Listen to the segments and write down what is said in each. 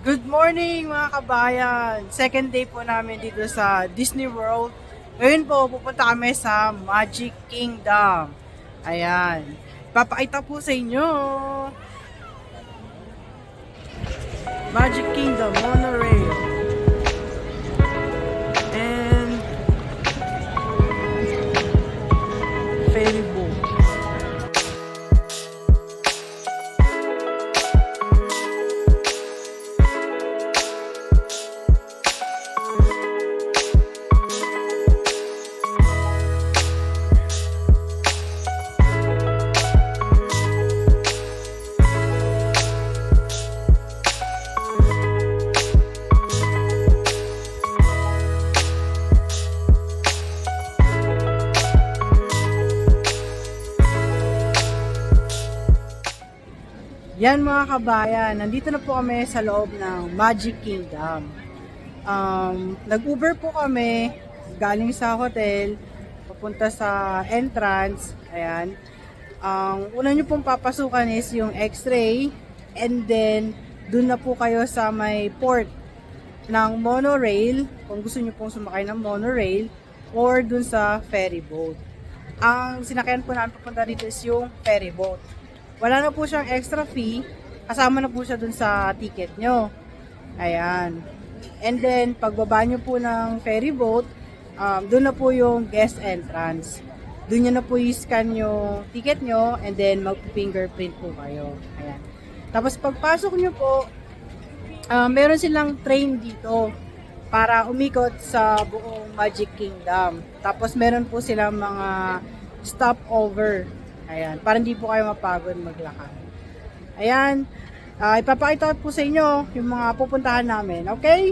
Good morning mga kabayan! Second day po namin dito sa Disney World. Ngayon po, pupunta kami sa Magic Kingdom. Ayan. Papakita po sa inyo. Magic Kingdom, monorail. And ferry boat. Yan mga kabayan, nandito na po kami sa loob ng Magic Kingdom. Nag-Uber po kami galing sa hotel, papunta sa entrance. Ayan. Ang una nyo pong papasukan is yung X-ray, and then dun na po kayo sa may port ng monorail, kung gusto nyo pong sumakay ng monorail, or dun sa ferry boat. Ang sinakyan po namin papunta dito is yung ferry boat. Wala na po siyang extra fee. Kasama na po siya dun sa ticket nyo. Ayan. And then, pagbaba nyo po ng ferry boat, dun na po yung guest entrance. Dun nyo na po i-scan yung ticket nyo, and then mag-fingerprint po kayo. Ayan. Tapos pagpasok nyo po, meron silang train dito para umikot sa buong Magic Kingdom. Tapos meron po silang mga stopover. Ayan, para hindi po kayo mapagod maglakad. Ayan, ipapakita po sa inyo yung mga pupuntahan namin, okay?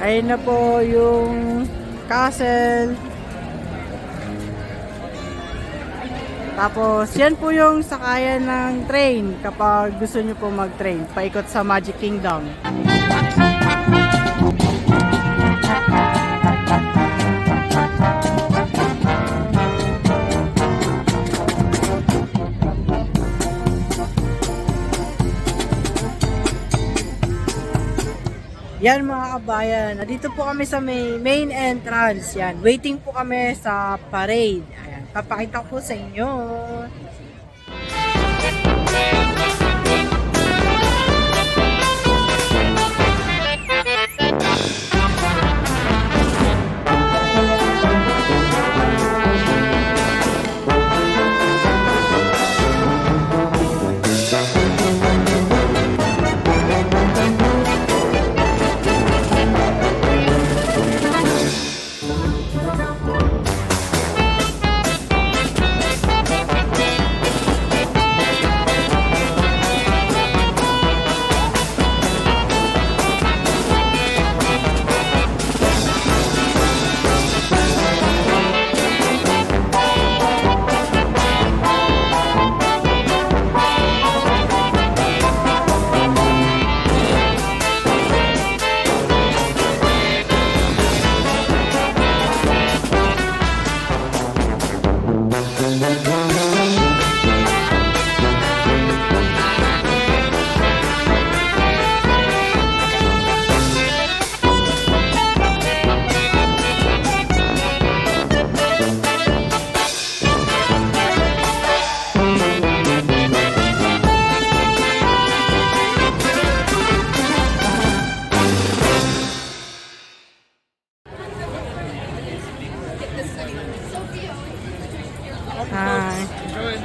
Ayan na po yung castle. Tapos, yan po yung sakayan ng train kapag gusto nyo po mag-train, paikot sa Magic Kingdom. Yan mga kabayan, nandito po kami sa main entrance. Yan, waiting po kami sa parade. Ayan, papakita ko sa inyo. Hi. Lord,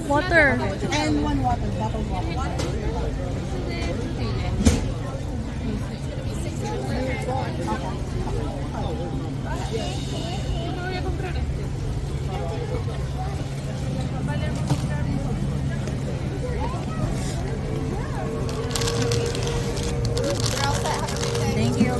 Water. And one water, bottled water. Thank you.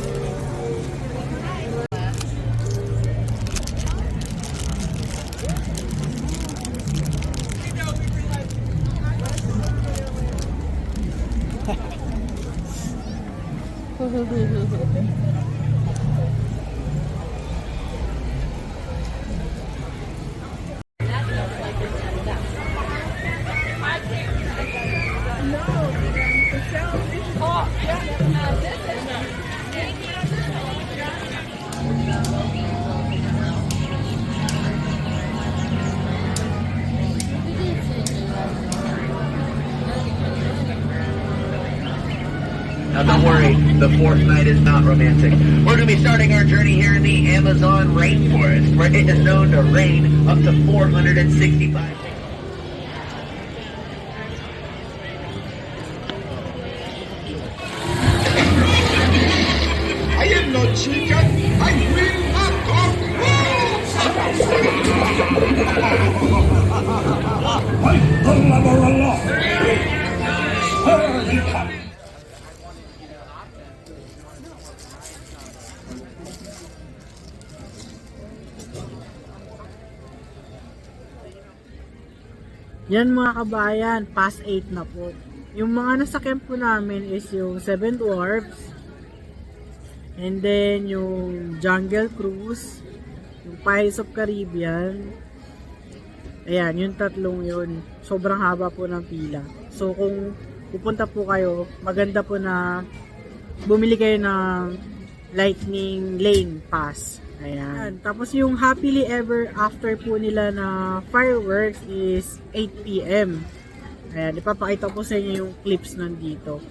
Now don't worry, the fourth night is not romantic. We're going to be starting our journey here in the Amazon rainforest, where it is known to rain up to 465. I am not chicken. I will not talk. I'm the lover of love. Early coming. Yan mga kabayan, past 8 na po. Yung mga nasa camp po namin is yung Seven Dwarfs, and then yung Jungle Cruise, yung Pirates of Caribbean. Ayan, yung tatlong yun. Sobrang haba po ng pila. So kung pupunta po kayo, maganda po na bumili kayo ng Lightning Lane Pass. Ayan. Tapos yung happily ever after po nila na fireworks is 8 PM. Ayan, ipapakita ko sa inyo yung clips nandito.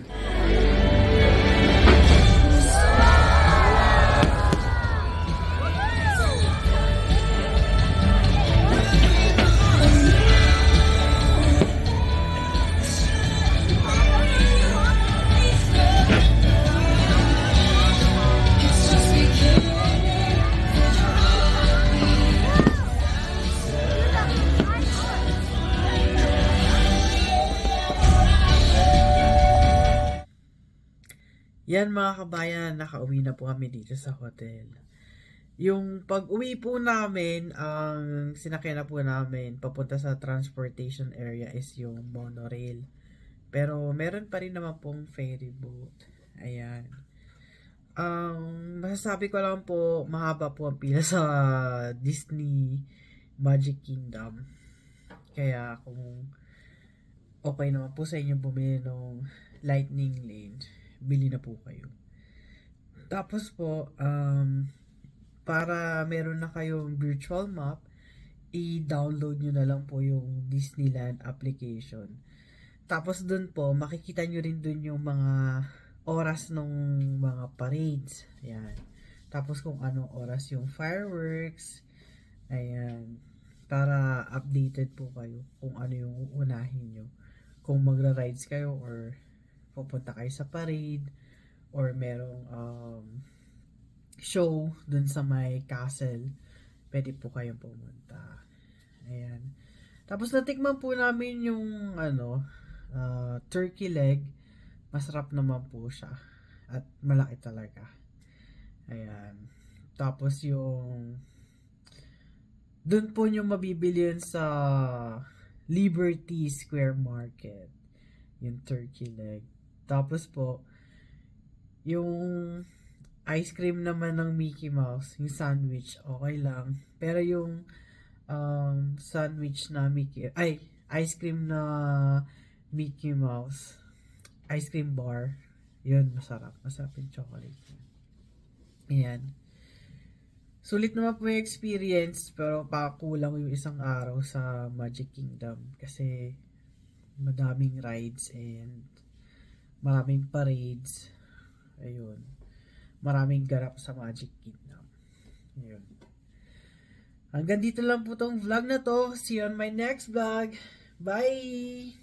Yan mga kabayan, nakauwi na po kami dito sa hotel. Yung pag-uwi po namin, ang sinakyan na po namin papunta sa transportation area is yung monorail. Pero meron pa rin naman pong ferry boat. Ayan. Masasabi ko lang po, mahaba po ang pila sa Disney Magic Kingdom. Kaya kung okay naman po sa inyo bumili ng Lightning Lane, bili na po kayo. Tapos po, para meron na kayong virtual map, i-download nyo na lang po yung Disneyland application. Tapos dun po, makikita nyo rin dun yung mga oras ng mga parades. Ayan. Tapos kung anong oras yung fireworks. Ayan. Para updated po kayo kung ano yung uunahin nyo. Kung magra-rides kayo or pupunta kayo sa parade or merong show dun sa may castle, pwede po kayong pumunta. Ayan. Tapos natikman po namin yung turkey leg. Masarap naman po siya at malaki talaga. Ayan. Tapos yung dun po nyo mabibili yun sa Liberty Square Market, yung turkey leg. Tapos po, yung ice cream naman ng Mickey Mouse, yung sandwich, okay lang. Pero yung sandwich na ice cream na Mickey Mouse, ice cream bar, yun, masarap. Masarap yung chocolate. Ayan. Sulit naman po yung experience, pero pakulang yung isang araw sa Magic Kingdom kasi madaming rides and maraming parades. Ayun. Maraming ganap sa Magic Kingdom. Ayun. Hanggang dito lang po tong vlog na to. See you on my next vlog. Bye!